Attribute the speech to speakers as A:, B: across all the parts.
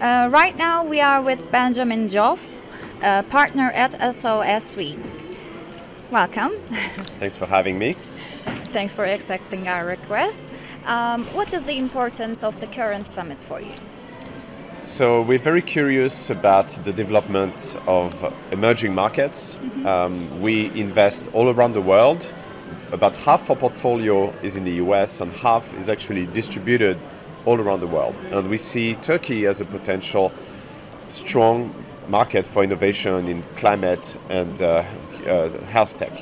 A: Right now we are with Benjamin Joff, a partner at SOSV. Welcome.
B: Thanks for having me.
A: Thanks for accepting our request. What is the importance of the current summit for you?
B: So we're very curious about the development of emerging markets. We invest all around the world. About half our portfolio is in the US and half is actually distributed all around the world. And we see Turkey as a potential strong market for innovation in climate and health tech.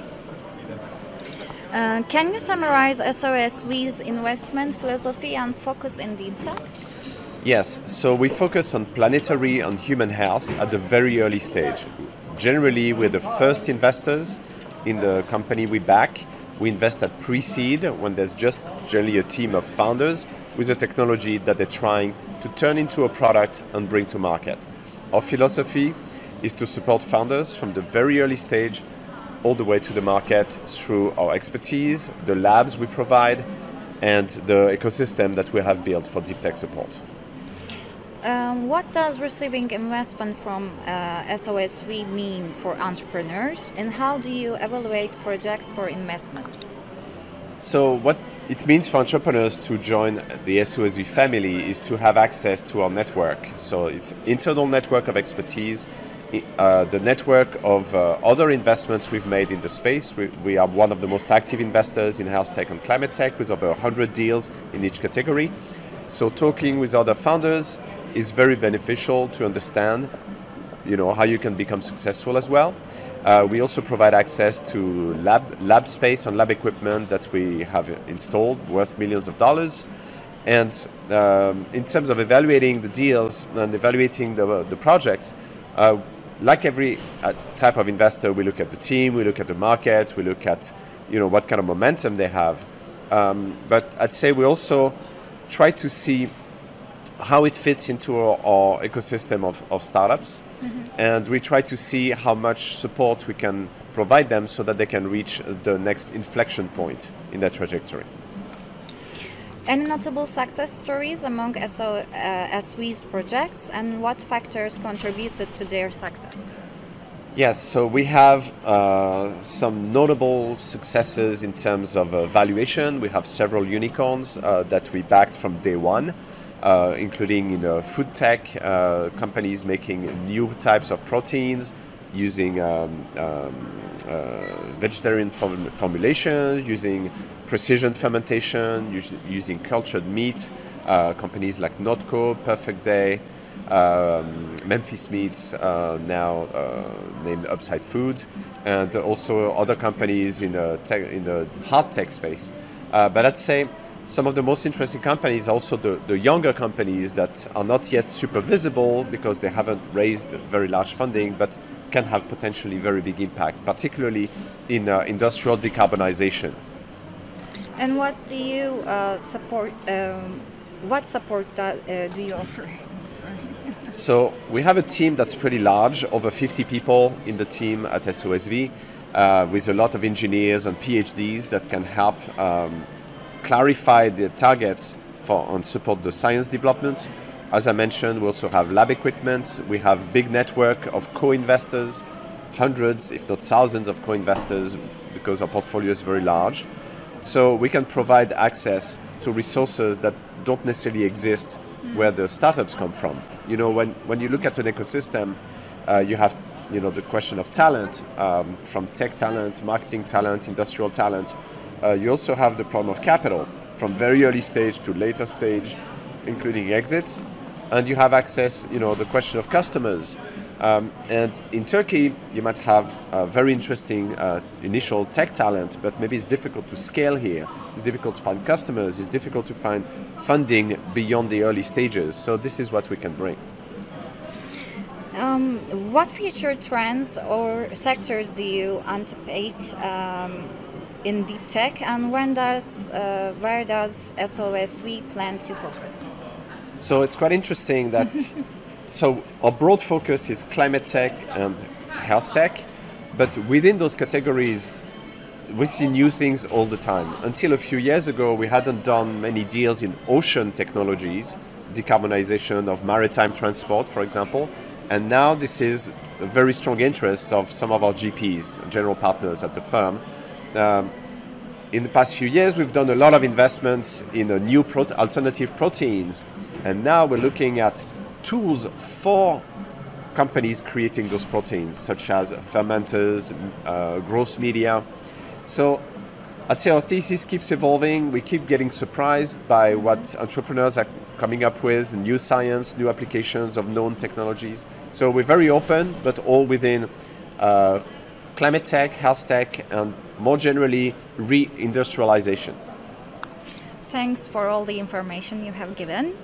A: Can you summarize SOSV's investment philosophy and focus in deep tech?
B: Yes, so we focus on planetary and human health at the very early stage. Generally, we're the first investors in the company we back. We invest at pre-seed when there's just generally a team of founders with a technology that they're trying to turn into a product and bring to market. Our philosophy is to support founders from the very early stage all the way to the market through our expertise, the labs we provide, and the ecosystem that we have built for deep tech support.
A: What does receiving investment from SOSV mean for entrepreneurs, and how do you evaluate projects for investment?
B: So what it means for entrepreneurs to join the SOSV family is to have access to our network. So it's internal network of expertise, the network of other investments we've made in the space. We are one of the most active investors in health tech and climate tech with over 100 deals in each category. So talking with other founders is very beneficial to understand, how you can become successful as well. We also provide access to lab space and lab equipment that we have installed worth millions of dollars. And in terms of evaluating the deals and evaluating the projects, like every type of investor, we look at the team, we look at the market, we look at what kind of momentum they have. But I'd say we also try to see how it fits into our ecosystem of startups. And we try to see how much support we can provide them so that they can reach the next inflection point in their trajectory.
A: Any notable success stories among SOSV's projects, and what factors contributed to their success?
B: Yes, so we have some notable successes in terms of valuation. We have several unicorns that we backed from day one, including in food tech, companies making new types of proteins using vegetarian formulation, using precision fermentation, using cultured meat, companies like Notco, Perfect Day, Memphis Meats, now named Upside Food, and also other companies in the hard tech space. But I'd say some of the most interesting companies are also the younger companies that are not yet super visible because they haven't raised very large funding, but can have potentially very big impact, particularly in industrial decarbonization.
A: And what do you support? What support do you offer?
B: So we have a team that's pretty large, over 50 people in the team at SOSV, with a lot of engineers and PhDs that can help clarify the targets and support the science development. As I mentioned, we also have lab equipment. We have a big network of co-investors, hundreds, if not thousands of co-investors, because our portfolio is very large. So we can provide access to resources that don't necessarily exist where the startups come from. When you look at an ecosystem, you have the question of talent, from tech talent, marketing talent, industrial talent. You also have the problem of capital, from very early stage to later stage, including exits. And you have access, the question of customers. And in Turkey, you might have very interesting initial tech talent, but maybe it's difficult to scale here. It's difficult to find customers. It's difficult to find funding beyond the early stages. So this is what we can bring.
A: What future trends or sectors do you anticipate in deep tech, and where does SOSV plan to focus?
B: So it's quite interesting that so our broad focus is climate tech and health tech, but within those categories, we see new things all the time. Until a few years ago, we hadn't done many deals in ocean technologies, decarbonization of maritime transport, for example. And now this is a very strong interest of some of our GPs, general partners at the firm. In the past few years, we've done a lot of investments in new alternative proteins. And now we're looking at tools for companies creating those proteins, such as fermenters, growth media. So I'd say our thesis keeps evolving. We keep getting surprised by what entrepreneurs are coming up with, new science, new applications of known technologies. So we're very open, but all within climate tech, health tech, and more generally, re-industrialization.
A: Thanks for all the information you have given.